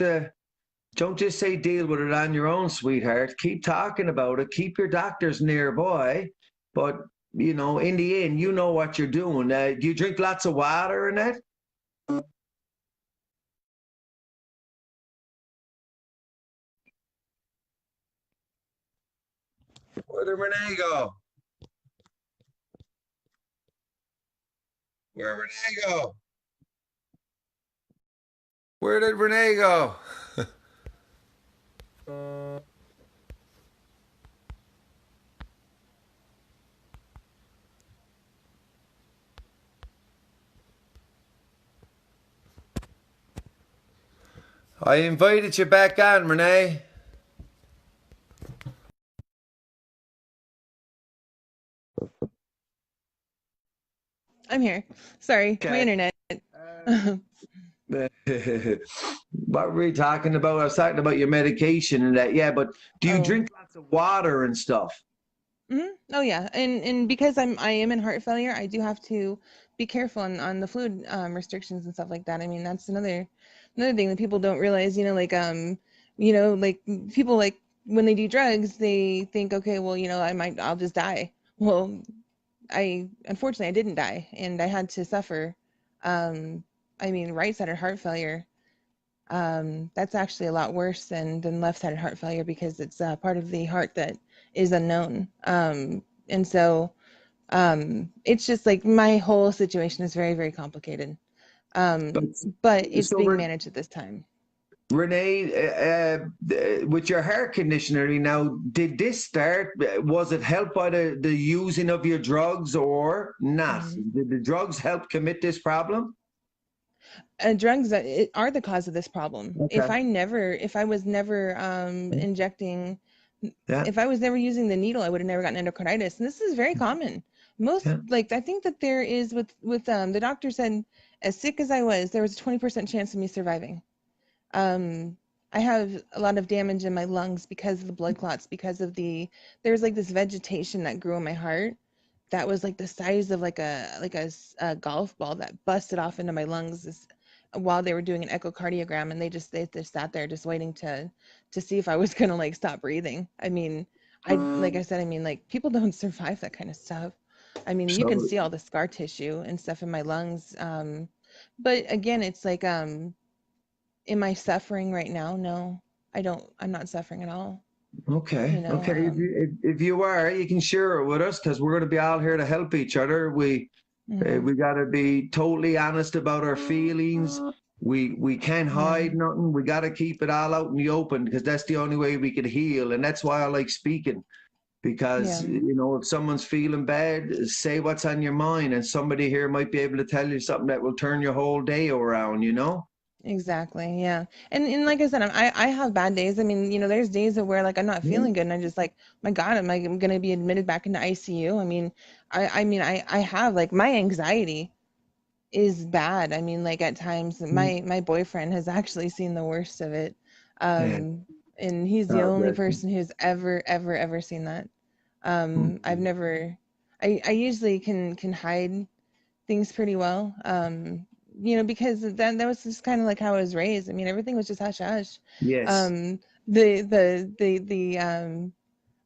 just say deal with it on your own, sweetheart. Keep talking about it. Keep your doctors nearby. But in the end, you know what you're doing. Do you drink lots of water and that? Where did Renee go? Where did Renee go? Where did Renee go? I invited you back on, Renee. I'm here. Sorry, my Okay. internet. What were we talking about? I was talking about your medication and that. Yeah, but do you Oh. drink lots of water and stuff? Oh yeah, and because I am in heart failure, I do have to be careful on the food restrictions and stuff like that. I mean, that's another thing that people don't realize. Like people like when they do drugs, they think, okay, well, I'll just die. Well, I unfortunately I didn't die, and I had to suffer. Um, I mean, right-sided heart failure. That's actually a lot worse than left-sided heart failure because it's part of the heart that is unknown. And so it's just like my whole situation is very, very complicated. But But it's so being managed at this time. Renee, with your hair conditioner now, did this start? Was it helped by the using of your drugs or not? Mhm. Did the drugs help commit this problem? Drugs are the cause of this problem. Okay. If I was never injecting, Yeah. if I was never using the needle, I would have never gotten endocarditis. And this is very common. Yeah. Like I think that there is with the doctor said, as sick as I was, there was a 20% chance of me surviving. Um, I have a lot of damage in my lungs because of the blood clots, because of there's like this vegetation that grew in my heart that was like the size of a golf ball that busted off into my lungs while they were doing an echocardiogram, and they just sat there just waiting to see if I was gonna like stop breathing. I mean, like I said, I mean, like people don't survive that kind of stuff. I mean, you can So see all the scar tissue and stuff in my lungs. But again, it's like am I suffering right now? No, I don't. I'm not suffering at all. okay, You know. okay. If you are, you can share it with us because we're going to be all here to help each other. Mhm. We got to be totally honest about our feelings. We can't Yeah. hide nothing. We got to keep it all out in the open because that's the only way we can heal. And that's why I like speaking because Yeah. if someone's feeling bad, say what's on your mind, and somebody here might be able to tell you something that will turn your whole day around. You know? Exactly. Yeah. And like I said, I have bad days. I mean, there's days of where like I'm not Yeah. feeling good, and I'm just like, my God, am I gonna be admitted back into ICU? I mean, I have like my anxiety is bad. I mean, like at times my boyfriend has actually seen the worst of it. Yeah. Um, and he's the God only bless you. person who's ever seen that. I've never I usually can hide things pretty well. Because that was just kind of like how I was raised. I mean, everything was just hush hush. Yes. Um, the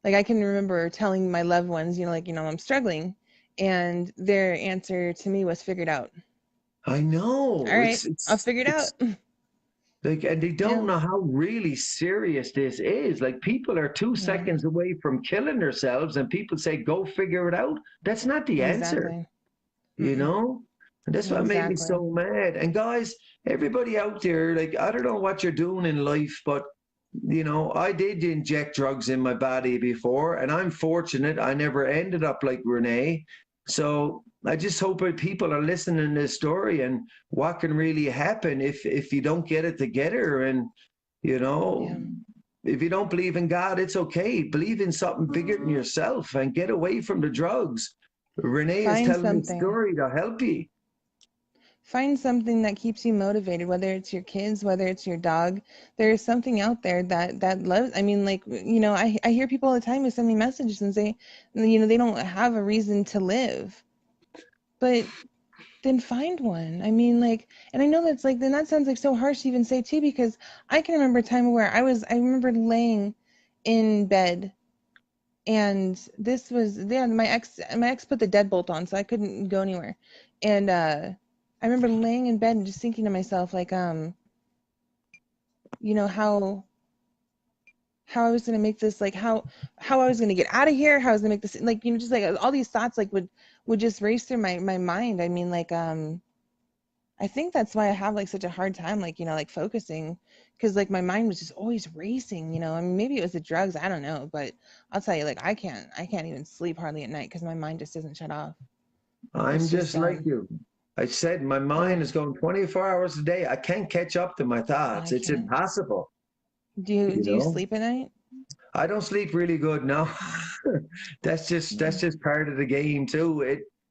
like I can remember telling my loved ones, I'm struggling, and their answer to me was figured out. I All know. right, I'll figure it out. It's like, and they don't Yeah, know how really serious this is. Like, people are two yeah, seconds away from killing themselves, and people say, "Go figure it out." That's not the answer, exactly. you Mm-mm, know. And that's what made me exactly. so mad. And guys, everybody out there, like, I don't know what you're doing in life, but I did inject drugs in my body before, and I'm fortunate I never ended up like Renee. So I just hope that people are listening to this story and what can really happen if you don't get it together. And you know, Yeah, if you don't believe in God, it's okay. Believe in something bigger than yourself and get away from the drugs. Renee is find telling this something. story to help you. Find something that keeps you motivated, whether it's your kids, whether it's your dog. There's something out there that loves. I mean, like, I hear people all the time who send me messages and say, they don't have a reason to live, but then find one. I mean, like, and I know that's like, then that sounds like so harsh to even say too, because I can remember a time where I remember laying in bed, and this was, yeah, my ex put the deadbolt on, so I couldn't go anywhere. And I remember laying in bed and just thinking to myself, like, you know, how I was gonna make this, like how I was gonna get out of here, how I was gonna make this, like, just like all these thoughts like would just race through my mind. I mean, like, I think that's why I have like such a hard time, like, like focusing, because like my mind was just always racing. I mean, maybe it was the drugs, I don't know, but I'll tell you, like, I can't even sleep hardly at night because my mind just doesn't shut off. I'm It's just just like you. I said, my mind yeah, is going 24 hours a day. I can't catch up to my thoughts. I It's can't. impossible, Do you you do you know? sleep at night? I don't sleep really good now. Mm, That's mm, just part of the game too.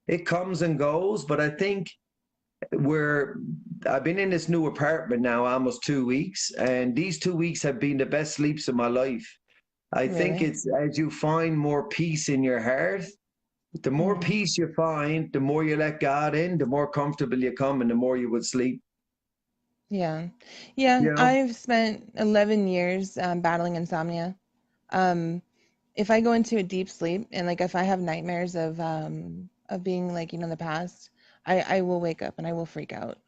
It comes and goes, but I think we're I've been in this new apartment now almost 2 weeks, and these 2 weeks have been the best sleeps of my life. I think really? it's as you find more peace in your heart, the more Mm, peace you find, the more you let God in, the more comfortable you come, and the more you would sleep. yeah. Yeah, You know? I've spent 11 years battling insomnia. Um, if I go into a deep sleep and like if I have nightmares of being like, in the past, I will wake up and I will freak out.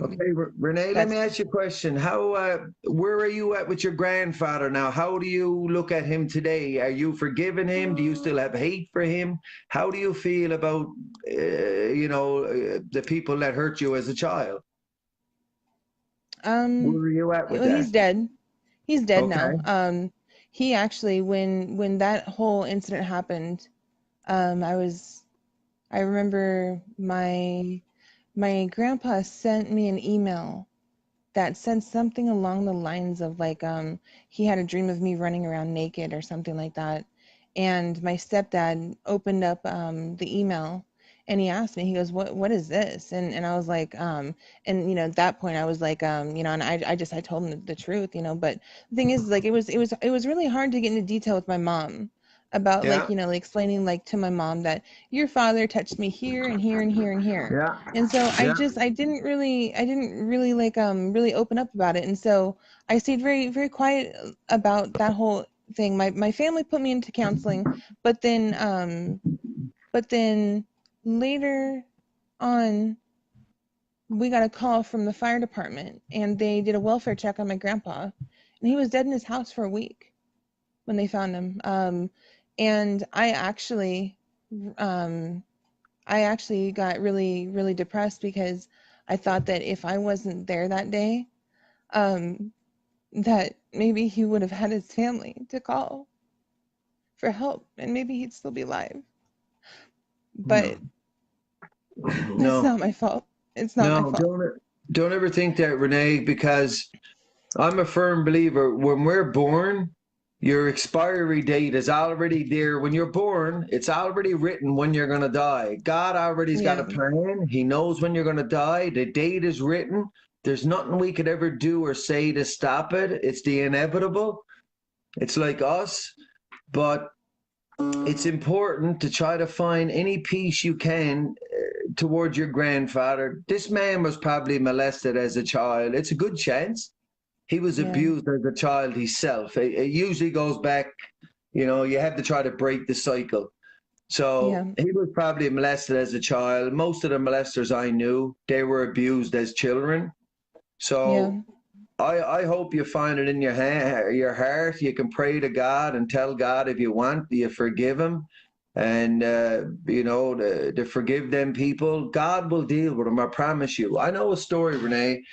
Okay, Renee, let me That's ask you a question. Where are you at with your grandfather now? How do you look at him today? Are you forgiving him? Do you still have hate for him? How do you feel about, the people that hurt you as a child? Where um are you at with well, that? he's dead. He's dead Okay. now. He actually, when that whole incident happened, I remember my grandpa sent me an email that said something along the lines of like he had a dream of me running around naked or something like that. And my stepdad opened up the email and he asked me, he goes, what is this? And I was like, and at that point I was like, and I told him the truth, but the thing is, like, it was really hard to get into detail with my mom about, like, Yeah, like explaining, like, to my mom that your father touched me here and here and here and here. yeah, And so yeah. I didn't really like really open up about it. And so I stayed very, very quiet about that whole thing. My family put me into counseling, but then later on we got a call from the fire department and they did a welfare check on my grandpa, and he was dead in his house for a week when they found him. And um I actually got really, really depressed because I thought that if I wasn't there that day, um, that maybe he would have had his family to call for help and maybe he'd still be alive. No, But it's no, not my fault. It's not my no. fault. Don't ever think that, Renee, because I'm a firm believer when we're born, your expiry date is already there. When you're born, it's already written when you're going to die. God already's got a Yeah. plan. He knows when you're going to die. The date is written. There's nothing we could ever do or say to stop it. It's the inevitable. It's like us. But it's important to try to find any peace you can towards your grandfather. This man was probably molested as a child. It's a good chance he was Yeah. abused as a child himself. It usually goes back, you have to try to break the cycle. So Yeah. he was probably molested as a child. Most of the molesters I knew, they were abused as children. So Yeah. I hope you find it in your heart. You can pray to God and tell God if you want, you forgive him, and to forgive them people. God will deal with them. I promise you. I know a story, Renee.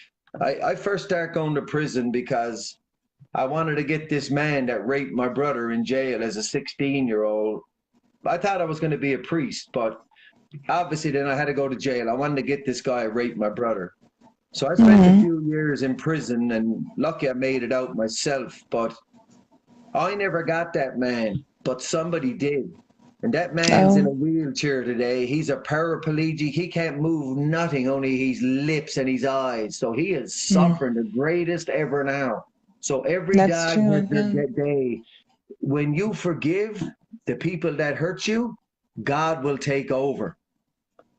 I first started going to prison because I wanted to get this man that raped my brother in jail as a 16-year-old. I thought I was going to be a priest, but obviously then I had to go to jail. I wanted to get this guy who raped my brother. So I spent a Hmm. few years in prison, and lucky I made it out myself, but I never got that man, but somebody did. And that man's in a Oh. wheelchair today. He's a paraplegic. He can't move nothing, only his lips and his eyes. So he is Mm. suffering the greatest ever now. So every That's dog has true. their Yeah. day. When you forgive the people that hurt you, God will take over.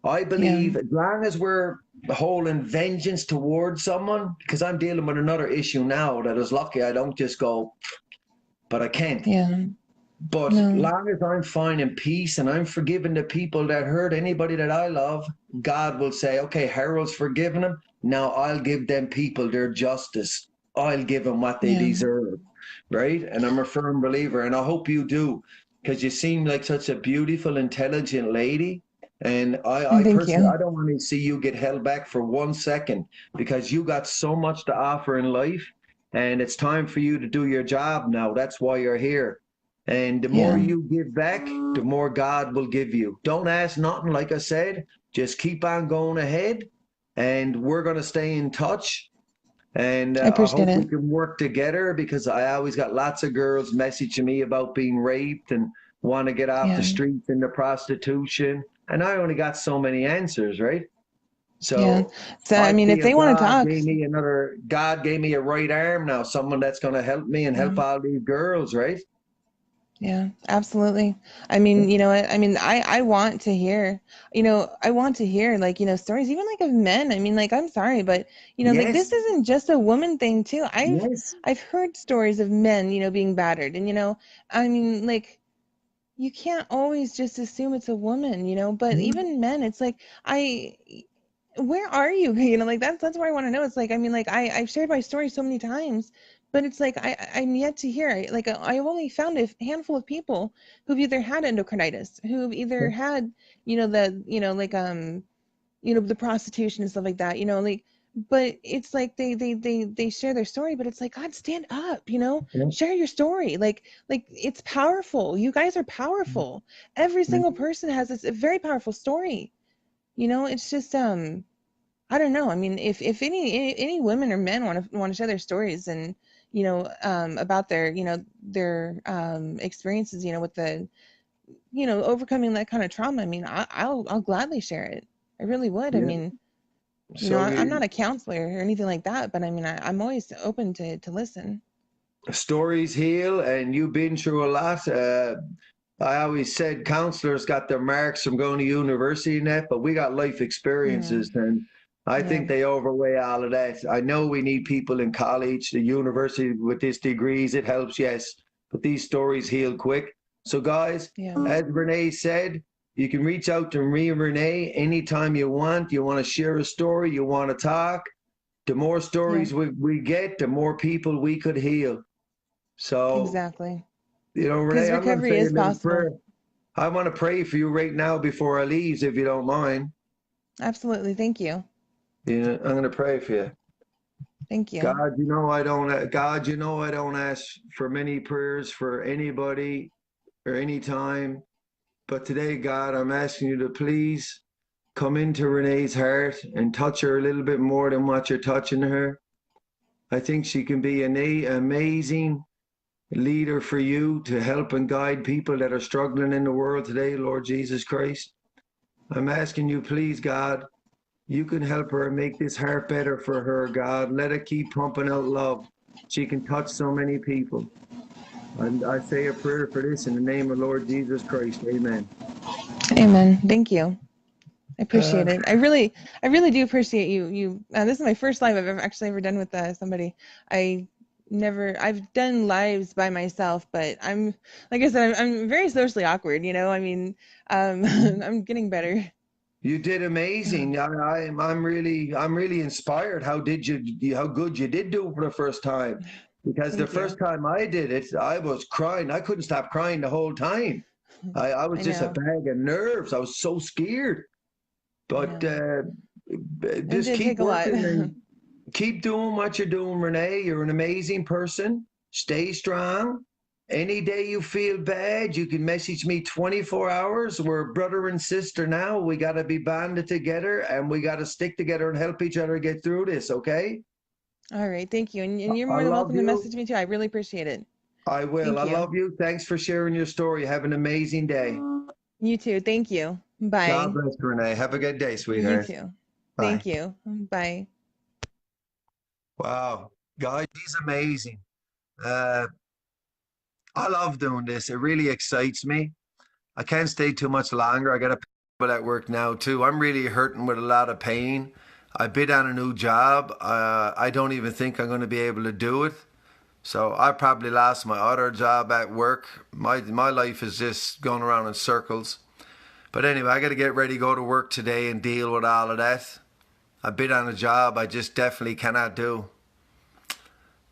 I Yeah. believe as long as we're holding vengeance towards someone, because I'm dealing with another issue now that is lucky I don't just go, but I can't. Yeah. But No. long as I'm finding peace and I'm forgiving the people that hurt anybody that I love, God will say, okay, Harold's forgiven them. Now I'll give them people their justice. I'll give them what they Yeah. deserve. right? And I'm a firm believer, and I hope you do, because you seem like such a beautiful, intelligent lady. And I Thank personally, you. I don't want to see you get held back for 1 second, because you got so much to offer in life, and it's time for you to do your job now. That's why you're here. And the more Yeah. you give back, the more God will give you. Don't ask nothing, like I said. Just keep on going ahead, and we're going to stay in touch. And I I appreciate hope we it. can work together, because I always got lots of girls messaging me about being raped and want to get off the Yeah. streets into prostitution. And I only got so many answers, right? Yeah. So So, I I mean, if feel they want to talk, God gave me a right arm now, someone that's going to help me and yeah. help all these girls, right? Yeah, absolutely. I mean, you know what? I mean, I want to hear, I want to hear like, stories even like of men. I mean, like I'm sorry, but like Yes, this isn't just a woman thing too. yes. I've heard stories of men, being battered and I mean, like you can't always just assume it's a woman, but even men, it's like where are you? Like that's where I want to know. It's like, I mean, like I've shared my story so many times, but it's like I'm yet to hear. Like I've only found a handful of people who've either had endocarditis, who've either had, like the prostitution and stuff like that, like but it's like they share their story, but it's like, God, stand up, share your story. Like it's powerful. You guys are powerful. Every single person has this a very powerful story. It's just I don't know. I mean, if any women or men want to share their stories and about their experiences, with the overcoming that kind of trauma. I mean, I'll gladly share it. I really would. I Yeah. mean, So I'm you, not a counselor or anything like that, but I mean, I'm always open to listen. stories heal, and you've been through a lot. I always said counselors got their marks from going to university and that, but we got life Hmm. experiences, and I Yeah. think they overweigh all of that. I know we need people in college, the university with these degrees, it helps, yes, but these stories heal quick. So, guys, Yeah. as Renee said, you can reach out to me and Renee anytime you want. You want to share a story, you want to talk. The more Yeah. stories we get, the more people we could heal. So, Exactly. Renee, Because I'm going to recovery say a is little possible. prayer. I want to pray for you right now before I leave, if you don't mind. Absolutely. Thank you. Yeah, I'm going to pray for you. Thank you. God, I don't ask for many prayers for anybody or any time. But today, God, I'm asking you to please come into Renee's heart and touch her a little bit more than what you're touching her. I think she can be an amazing leader for you to help and guide people that are struggling in the world today, Lord Jesus Christ. I'm asking you, please, God, you can help her make this heart better for her, God. Let it keep pumping out love. She can touch so many people. And I say a prayer for this in the name of Lord Jesus Christ. Amen. Amen. Thank you. I Uh, appreciate it. I really do appreciate you. This is my first live I've ever done with somebody. I I've done lives by myself, but like I said, I'm very socially awkward. I mean, I'm getting better. you did amazing. I'm really inspired. How good you did do it for the first time? Because the Thank first you. time I did it, I was crying. I couldn't stop crying the whole time. I was I just a know. bag of nerves. I was so scared. I But know. It just did keep take a lot. working and keep doing what you're doing, Renee. You're an amazing person. Stay strong. Any day you feel bad, you can message me 24 hours. We're brother and sister now. We got to be banded together, and we got to stick together and help each other get through this, okay? All right. Thank you. And you're I more than love welcome to you. message me too. I really appreciate it. I will. I Thank you. love you. Thanks for sharing your story. Have an amazing day. You too. Thank you. God Bye. bless, Renee. Have a good day, You sweetheart. too. Bye. Thank you. Bye. Wow. Guys, he's amazing. Uh, I love doing this. It really excites me. I can't stay too much longer. I got to people at work now too. I'm really hurting with a lot of pain. I bid on a new job. I don't even think I'm going to be able to do it. So I probably lost my other job at work. My life is just going around in circles. But anyway, I got to get ready, go to work today, and deal with all of that. I bid on a job I just definitely cannot do.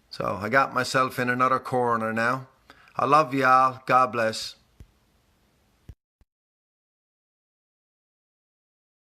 So So I got myself in another corner now. I love y'all. God bless.